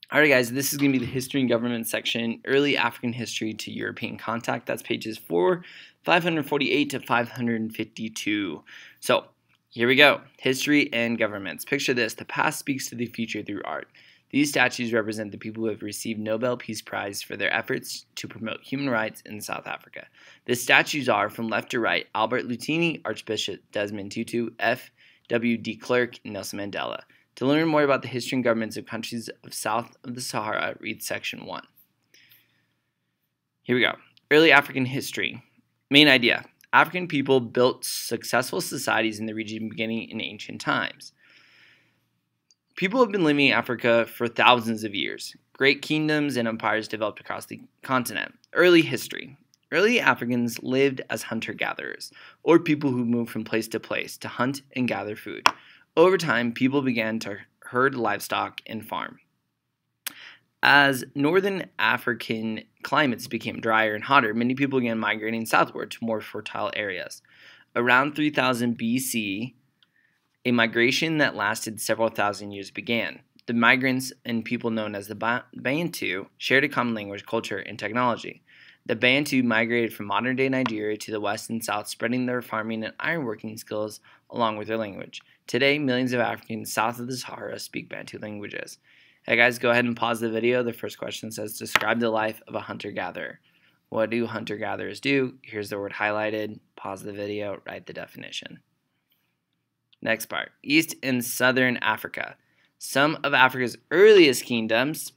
Alright guys, this is going to be the history and government section, early African history to European contact. That's pages 548 to 552. So, here we go. History and governments. Picture this, the past speaks to the future through art. These statues represent the people who have received Nobel Peace Prize for their efforts to promote human rights in South Africa. The statues are, from left to right, Albert Lutini, Archbishop Desmond Tutu, F. W. de Klerk, and Nelson Mandela. To learn more about the history and governments of countries of south of the Sahara, read section 1. Here we go. Early African history. Main idea. African people built successful societies in the region beginning in ancient times. People have been living in Africa for thousands of years. Great kingdoms and empires developed across the continent. Early history. Early Africans lived as hunter-gatherers, or people who moved from place to hunt and gather food. Over time, people began to herd livestock and farm. As northern African climates became drier and hotter, many people began migrating southward to more fertile areas. Around 3000 BC, a migration that lasted several thousand years began. The migrants and people known as the Bantu shared a common language, culture, and technology. The Bantu migrated from modern-day Nigeria to the west and south, spreading their farming and ironworking skills along with their language. Today, millions of Africans south of the Sahara speak Bantu languages. Hey guys, go ahead and pause the video. The first question says, describe the life of a hunter-gatherer. What do hunter-gatherers do? Here's the word highlighted. Pause the video, write the definition. Next part, East and Southern Africa. Some of Africa's earliest kingdoms.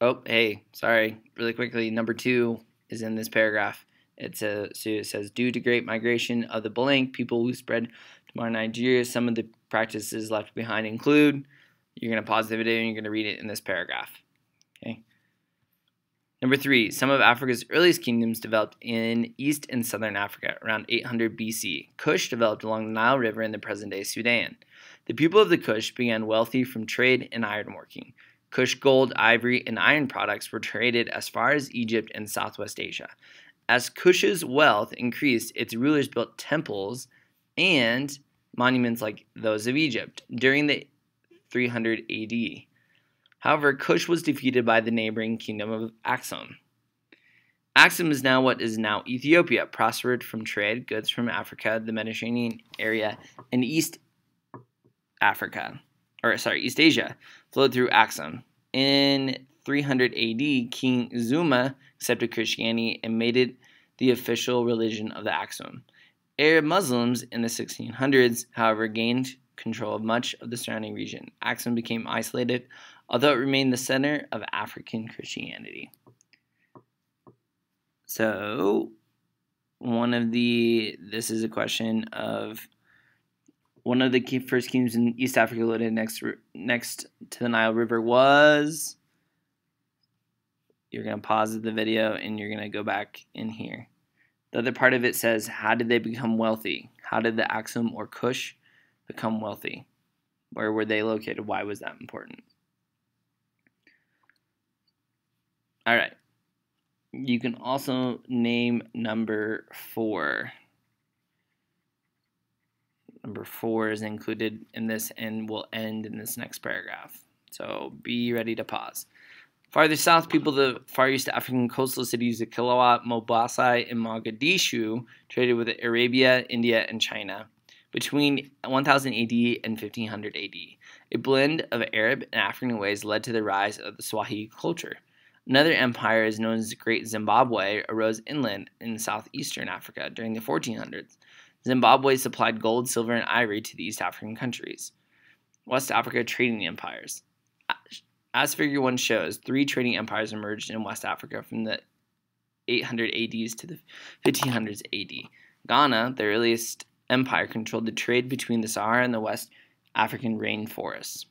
Oh, hey, sorry, really quickly, number 2 is in this paragraph. It says, due to great migration of the blank, people who spread to modern Nigeria, some of the practices left behind include, you're going to pause the video and you're going to read it in this paragraph. Okay. Number 3, some of Africa's earliest kingdoms developed in East and Southern Africa around 800 BC. Kush developed along the Nile River in the present-day Sudan. The people of the Kush began wealthy from trade and ironworking. Kush gold, ivory, and iron products were traded as far as Egypt and Southwest Asia. As Kush's wealth increased, its rulers built temples and monuments like those of Egypt during the 300 AD. However, Kush was defeated by the neighboring kingdom of Aksum. Aksum is now what is now Ethiopia, prospered from trade, goods from Africa, the Mediterranean area, and East Asia flowed through Aksum. In 300 AD, King Zuma accepted Christianity and made it the official religion of the Aksum. Arab Muslims in the 1600s, however, gained control of much of the surrounding region. Aksum became isolated, although it remained the center of African Christianity. So, this is a question of one of the first kingdoms in East Africa located next to the Nile River was. You're going to pause the video and you're going to go back in here. The other part of it says, how did they become wealthy? How did the Aksum or Kush become wealthy? Where were they located? Why was that important? All right. You can also name number 4. Number 4 is included in this and will end in this next paragraph. So be ready to pause. Farther south, people of the Far East African coastal cities of Kiloa, Mombasa, and Mogadishu traded with Arabia, India, and China between 1000 AD and 1500 AD. A blend of Arab and African ways led to the rise of the Swahili culture. Another empire, is known as the Great Zimbabwe, arose inland in southeastern Africa during the 1400s. Zimbabwe supplied gold, silver, and ivory to the East African countries. West Africa trading empires. As Figure 1 shows, 3 trading empires emerged in West Africa from the 800 ADs to the 1500s AD. Ghana, the earliest empire, controlled the trade between the Sahara and the West African rainforests.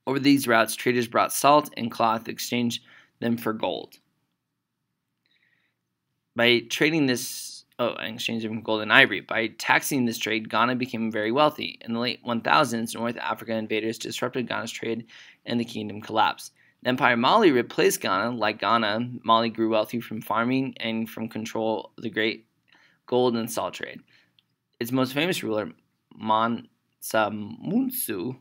Over these routes, traders brought salt and cloth, exchanged them for gold. By trading exchange them for gold and ivory. By taxing this trade, Ghana became very wealthy. In the late 1000s, North Africa invaders disrupted Ghana's trade and the kingdom collapsed. The Empire Mali replaced Ghana. Like Ghana, Mali grew wealthy from farming and from control of the great gold and salt trade. Its most famous ruler, Mansa Musa,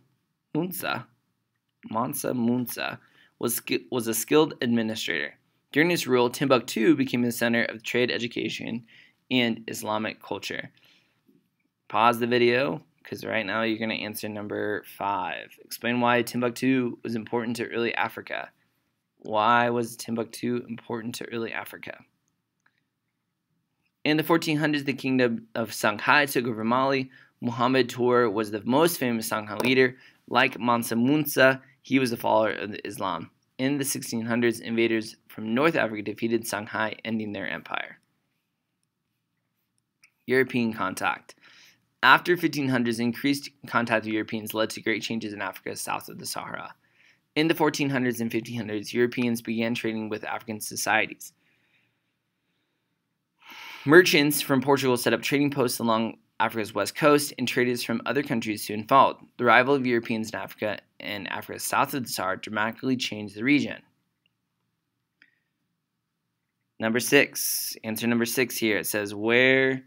Mansa Musa was a skilled administrator. During his rule, Timbuktu became the center of trade, education, and Islamic culture. Pause the video, because right now you're going to answer number 5. Explain why Timbuktu was important to early Africa. Why was Timbuktu important to early Africa? In the 1400s, the kingdom of Songhai took over Mali. Muhammad Tour was the most famous Songhai leader. Like Mansa Musa, he was a follower of Islam. In the 1600s, invaders from North Africa defeated Songhai, ending their empire. European contact. After 1500s, increased contact with Europeans led to great changes in Africa south of the Sahara. In the 1400s and 1500s, Europeans began trading with African societies. Merchants from Portugal set up trading posts along Africa's west coast, and traders from other countries soon followed. The arrival of Europeans in Africa and Africa south of the Sahara dramatically changed the region. Number 6. Answer number 6 here. It says, where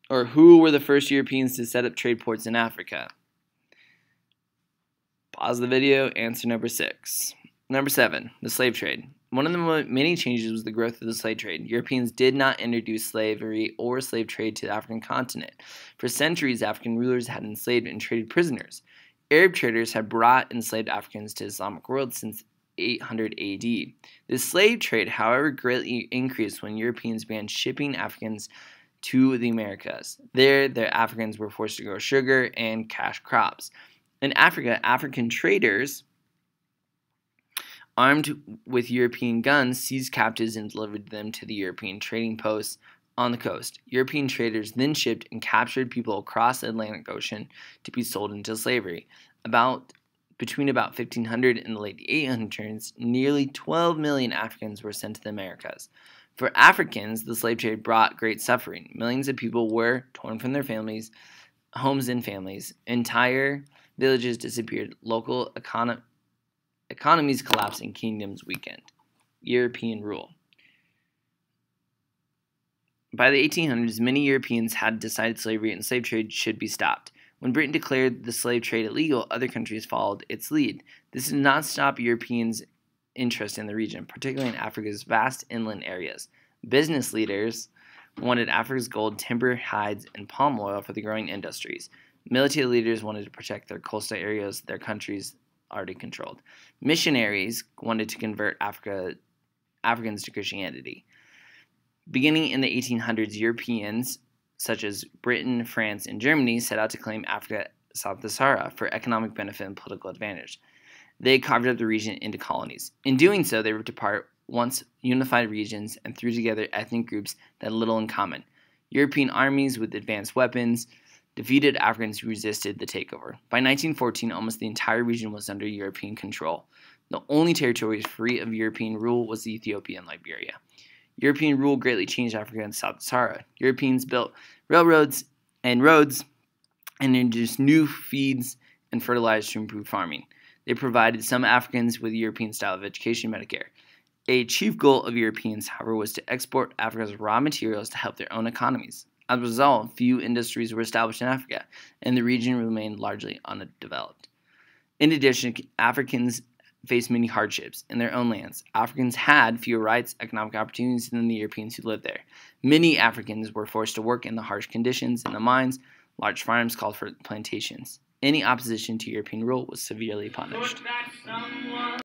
or who were the first Europeans to set up trade ports in Africa? Pause the video. Answer number 6. Number 7. The slave trade. One of the many changes was the growth of the slave trade. Europeans did not introduce slavery or slave trade to the African continent. For centuries, African rulers had enslaved and traded prisoners. Arab traders had brought enslaved Africans to the Islamic world since 800 AD. The slave trade, however, greatly increased when Europeans began shipping Africans to the Americas. There, the Africans were forced to grow sugar and cash crops. In Africa, African traders, armed with European guns, seized captives and delivered them to the European trading posts on the coast. European traders then shipped and captured people across the Atlantic Ocean to be sold into slavery. Between about 1500 and the late 800s, nearly 12 million Africans were sent to the Americas. For Africans, the slave trade brought great suffering. Millions of people were torn from their families, homes and families. Entire villages disappeared. Local economies collapsed and kingdoms weakened. European rule. By the 1800s, many Europeans had decided slavery and slave trade should be stopped. When Britain declared the slave trade illegal, other countries followed its lead. This did not stop Europeans' interest in the region, particularly in Africa's vast inland areas. Business leaders wanted Africa's gold, timber, hides, and palm oil for the growing industries. Military leaders wanted to protect their coastal areas their countries already controlled. Missionaries wanted to convert Africans to Christianity. Beginning in the 1800s, Europeans such as Britain, France, and Germany set out to claim Africa south of the Sahara for economic benefit and political advantage. They carved up the region into colonies. In doing so, they ripped apart once unified regions and threw together ethnic groups that had little in common. European armies with advanced weapons defeated Africans who resisted the takeover. By 1914, almost the entire region was under European control. The only territories free of European rule was Ethiopia and Liberia. European rule greatly changed Africa and South Sahara. Europeans built railroads and roads and introduced new feeds and fertilizers to improve farming. They provided some Africans with European style of education and Medicare. A chief goal of Europeans, however, was to export Africa's raw materials to help their own economies. As a result, few industries were established in Africa, and the region remained largely undeveloped. In addition, Africans faced many hardships in their own lands. Africans had fewer rights, economic opportunities than the Europeans who lived there. Many Africans were forced to work in the harsh conditions in the mines. Large farms called for plantations. Any opposition to European rule was severely punished.